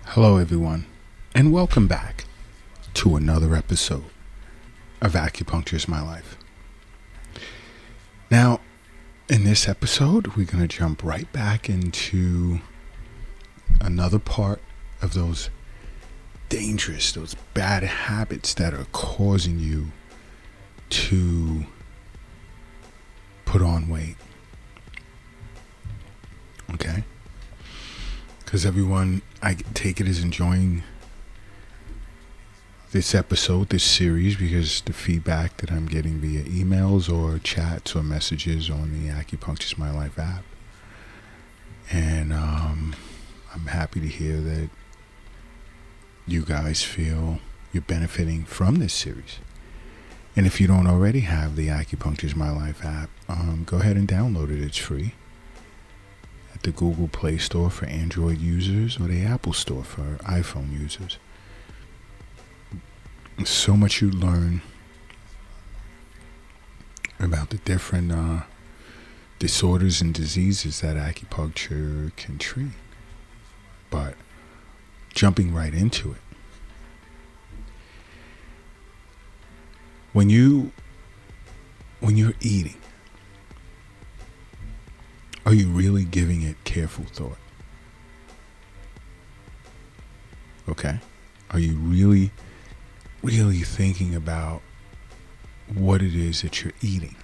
Hello, everyone, and welcome back to another episode of Acupuncture is My Life. Now, in this episode, we're going to jump right back into another part of those those bad habits that are causing you to put on weight. Okay? Because everyone, I take it, is enjoying this episode, this series, because the feedback that I'm getting via emails or chats or messages on the Acupuncture is My Life app. And I'm happy to hear that you guys feel you're benefiting from this series. And if you don't already have the Acupuncture is My Life app, go ahead and download it. It's free at the Google Play Store for Android users or the Apple Store for iPhone users. So much you learn about the different disorders and diseases that acupuncture can treat. But jumping right into it, when you're eating, are you really giving it careful thought? Okay? Are you really thinking about what it is that you're eating,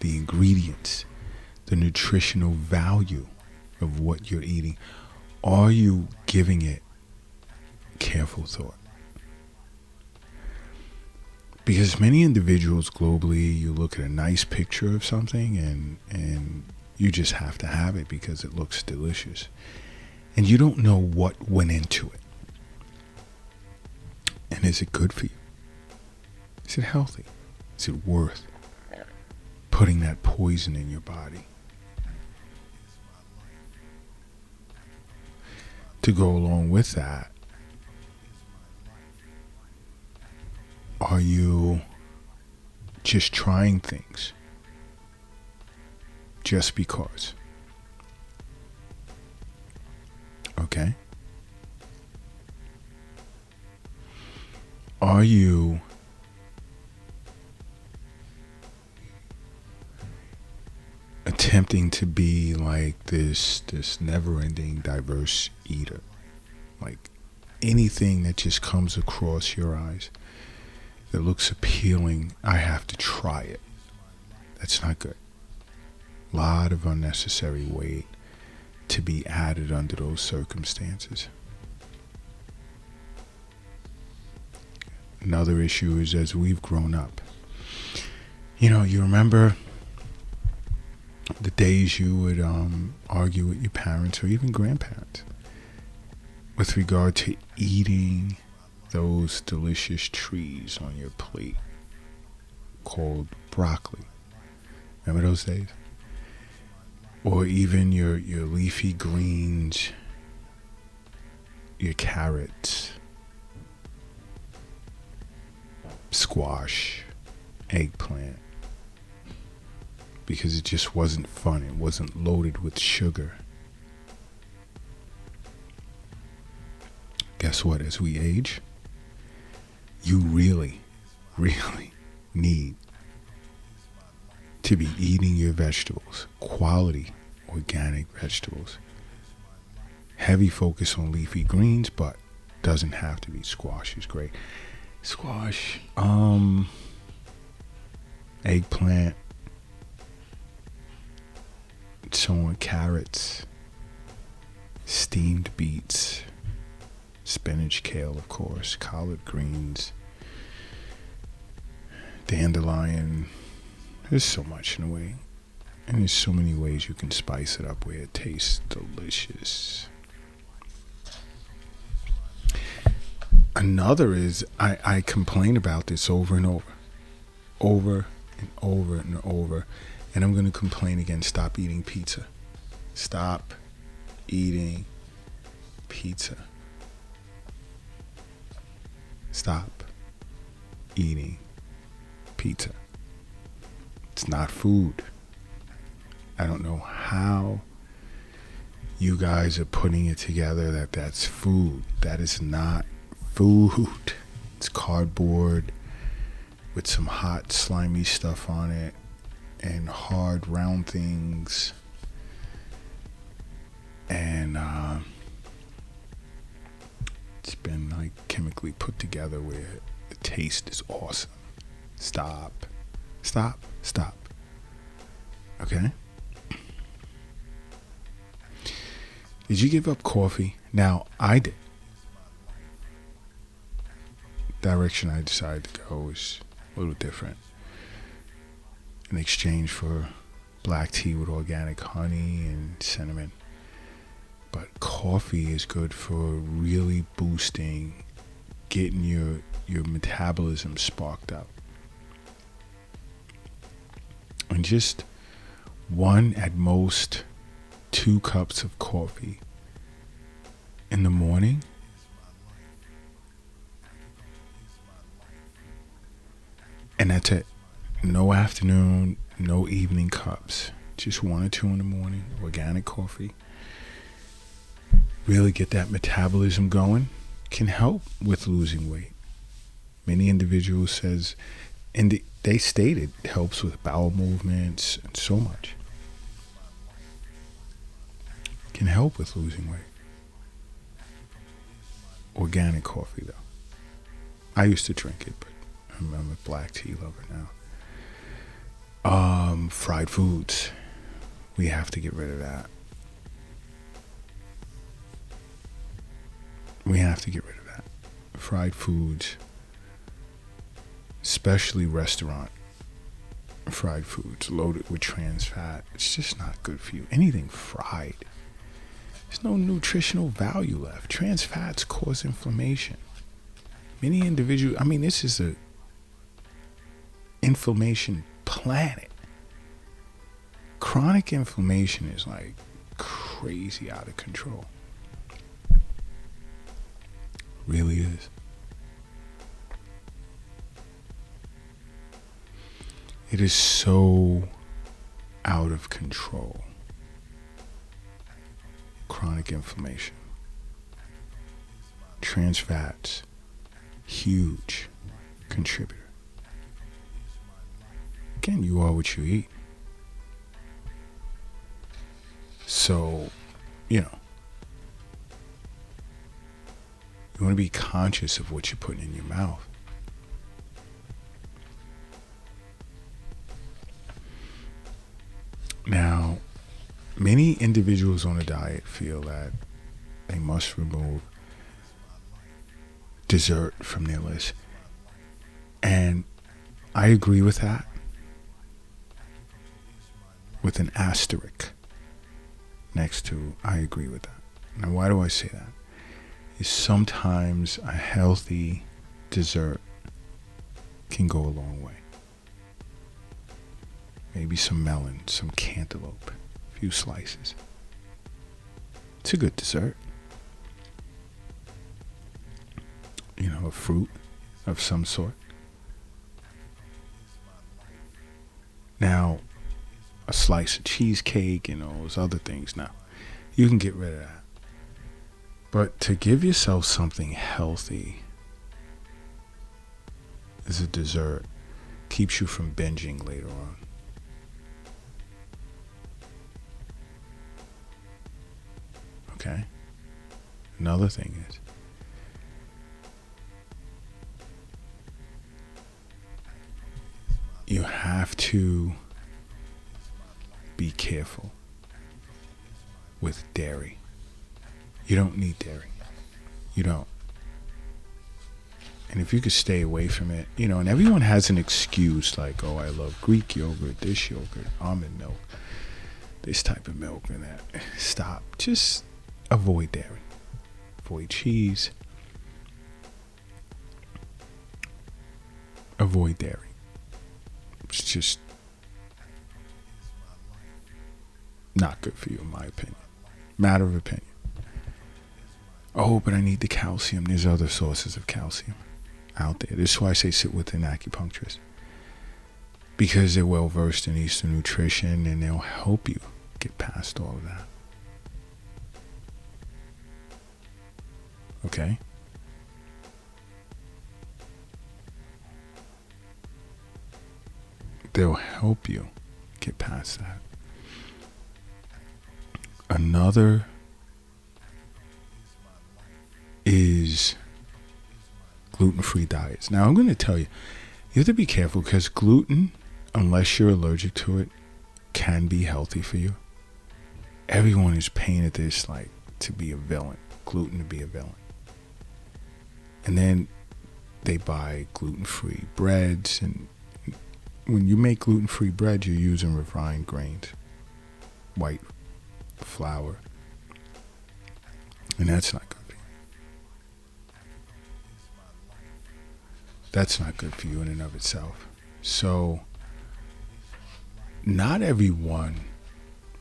the ingredients, the nutritional value of what you're eating? Are you giving it careful thought? Because many individuals globally, you look at a nice picture of something and you just have to have it because it looks delicious. And you don't know what went into it. And is it good for you? Is it healthy? Is it worth putting that poison in your body? To go along with that, are you just trying things just because? Okay? Are you attempting to be like this never-ending diverse eater? Like anything that just comes across your eyes that looks appealing, I have to try it. That's not good. A lot of unnecessary weight to be added under those circumstances. Another issue is as we've grown up. You remember the days you would argue with your parents or even grandparents with regard to eating those delicious trees on your plate called broccoli. Remember those days? Or even your leafy greens, your carrots, squash, eggplant. Because it just wasn't fun. It wasn't loaded with sugar. Guess what? As we age, you really need to be eating your vegetables, quality organic vegetables. Heavy focus on leafy greens, but doesn't have to be. Squash is great. Squash, eggplant, so on, carrots, steamed beets, spinach, kale, of course, collard greens, dandelion. There's so much in a way. And there's so many ways you can spice it up where it tastes delicious. Another is, I complain about this over and over. Over and over and over. And I'm going to complain again. Stop eating pizza. Stop eating pizza. Stop eating pizza. It's not food. I don't know how you guys are putting it together that that's food. That is not food. It's cardboard with some hot, slimy stuff on it and hard, round things. And it's been like chemically put together where the taste is awesome. Stop. Okay? Did you give up coffee? Now, I did. Direction I decided to go was a little different. In exchange for black tea with organic honey and cinnamon. But coffee is good for really boosting, getting your metabolism sparked up. And just 1 at most 2 cups of coffee in the morning and that's it. No afternoon, no evening cups. Just 1 or 2 in the morning, organic coffee. Really get that metabolism going. Can help with losing weight. Many individuals says, and they stated it helps with bowel movements and so much. Can help with losing weight. Organic coffee though. I used to drink it, but I'm a black tea lover now. Fried foods. We have to get rid of that. We have to get rid of that. Fried foods, especially restaurant fried foods loaded with trans fat. It's just not good for you. Anything fried. There's no nutritional value left. Trans fats cause inflammation. Many individuals, this is a inflammation planet. Chronic inflammation is like crazy out of control. Really is. It is so out of control. Chronic inflammation. Trans fats, huge contributor. Again, you are what you eat. So, you want to be conscious of what you're putting in your mouth. Now, many individuals on a diet feel that they must remove dessert from their list. And I agree with that. With an asterisk next to I agree with that. Now, why do I say that? Is sometimes a healthy dessert can go a long way. Maybe some melon, some cantaloupe, a few slices. It's a good dessert. A fruit of some sort. Now, a slice of cheesecake and all those other things. Now, you can get rid of that. But to give yourself something healthy as a dessert keeps you from binging later on. Okay? Another thing is, you have to be careful with dairy. You don't need dairy. You don't. And if you could stay away from it, and everyone has an excuse like, oh, I love Greek yogurt, this yogurt, almond milk, this type of milk and that. Stop. Just avoid dairy. Avoid cheese. Avoid dairy. It's just not good for you, in my opinion. Matter of opinion. Oh, but I need the calcium. There's other sources of calcium out there. This is why I say sit with an acupuncturist. Because they're well versed in Eastern nutrition and they'll help you get past all of that. Okay? They'll help you get past that. Another is gluten-free diets. Now, I'm going to tell you, you have to be careful because gluten, unless you're allergic to it, can be healthy for you. Everyone is painted this like to be a villain, gluten to be a villain. And then they buy gluten-free breads, and when you make gluten-free bread, you're using refined grains, white flour, and that's not good for you. That's not good for you in and of itself. So not everyone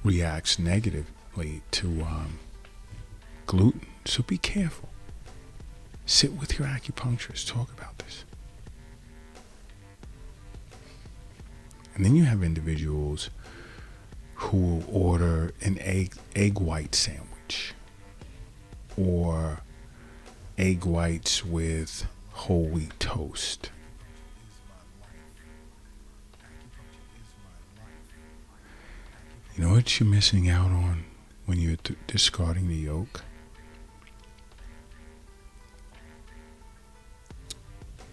reacts negatively to gluten, so be careful. Sit with your acupuncturist, talk about this. And then you have individuals who will order an egg white sandwich or egg whites with whole wheat toast. You know what you're missing out on when you're discarding the yolk?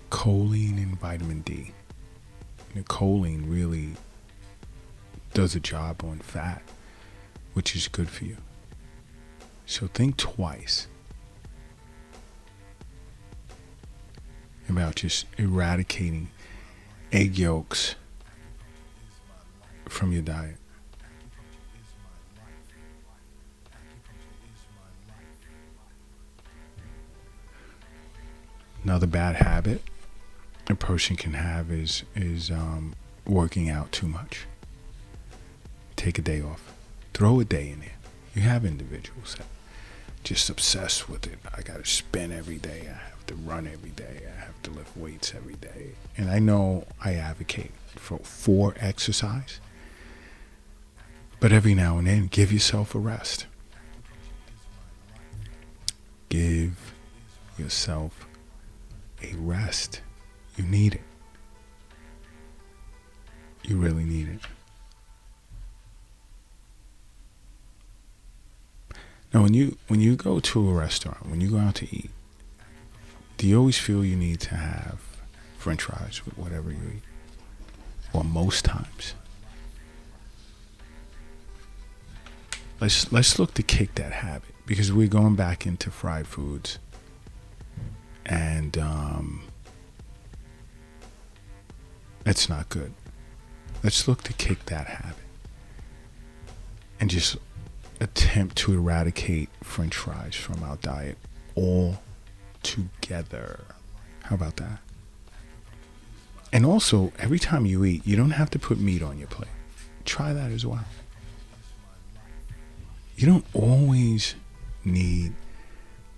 Choline and vitamin D. The choline really does a job on fat, which is good for you. So think twice about just eradicating egg yolks from your diet. Another bad habit a person can have is working out too much. Take a day off. Throw a day in there. You have individuals that just obsessed with it. I got to spin every day. I have to run every day. I have to lift weights every day. And I know I advocate for exercise. But every now and then, give yourself a rest. Give yourself a rest. You need it. You really need it. Now, when you go to a restaurant, when you go out to eat, do you always feel you need to have French fries with whatever you eat? Or most times. Let's look to kick that habit, because we're going back into fried foods, and that's not good. Let's look to kick that habit and just attempt to eradicate French fries from our diet altogether. How about that? And also, every time you eat, you don't have to put meat on your plate. Try that as well. You don't always need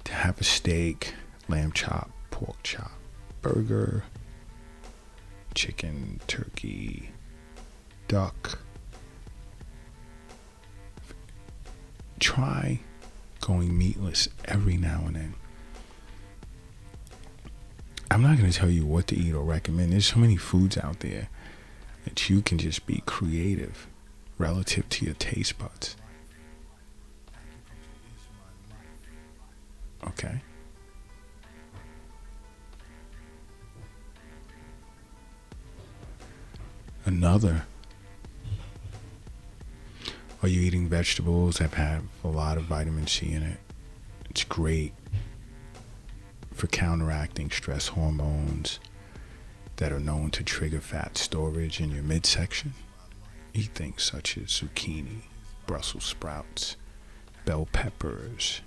to have a steak, lamb chop, pork chop, burger, chicken, turkey, duck. Try going meatless every now and then. I'm not going to tell you what to eat or recommend. There's so many foods out there that you can just be creative relative to your taste buds. Okay? Another, are you eating vegetables that have a lot of vitamin C in it? It's great for counteracting stress hormones that are known to trigger fat storage in your midsection. Eat things such as zucchini, Brussels sprouts, bell peppers,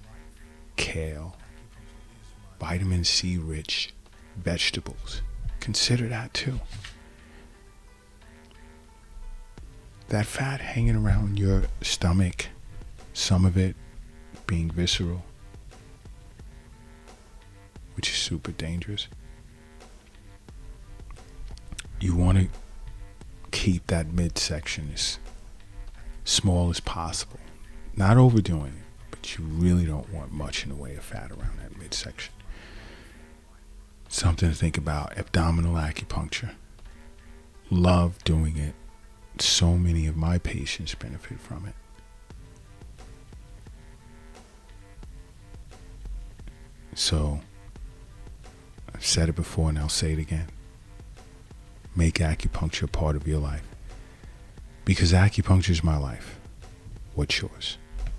kale, vitamin C rich vegetables. Consider that too. That fat hanging around your stomach, some of it being visceral, which is super dangerous. You want to keep that midsection as small as possible. Not overdoing it, but but you really don't want much in the way of fat around that midsection. Something to think about: abdominal acupuncture. Love doing it. So many of my patients benefit from it. So, I've said it before and I'll say it again. Make acupuncture a part of your life. Because acupuncture is my life. What's yours?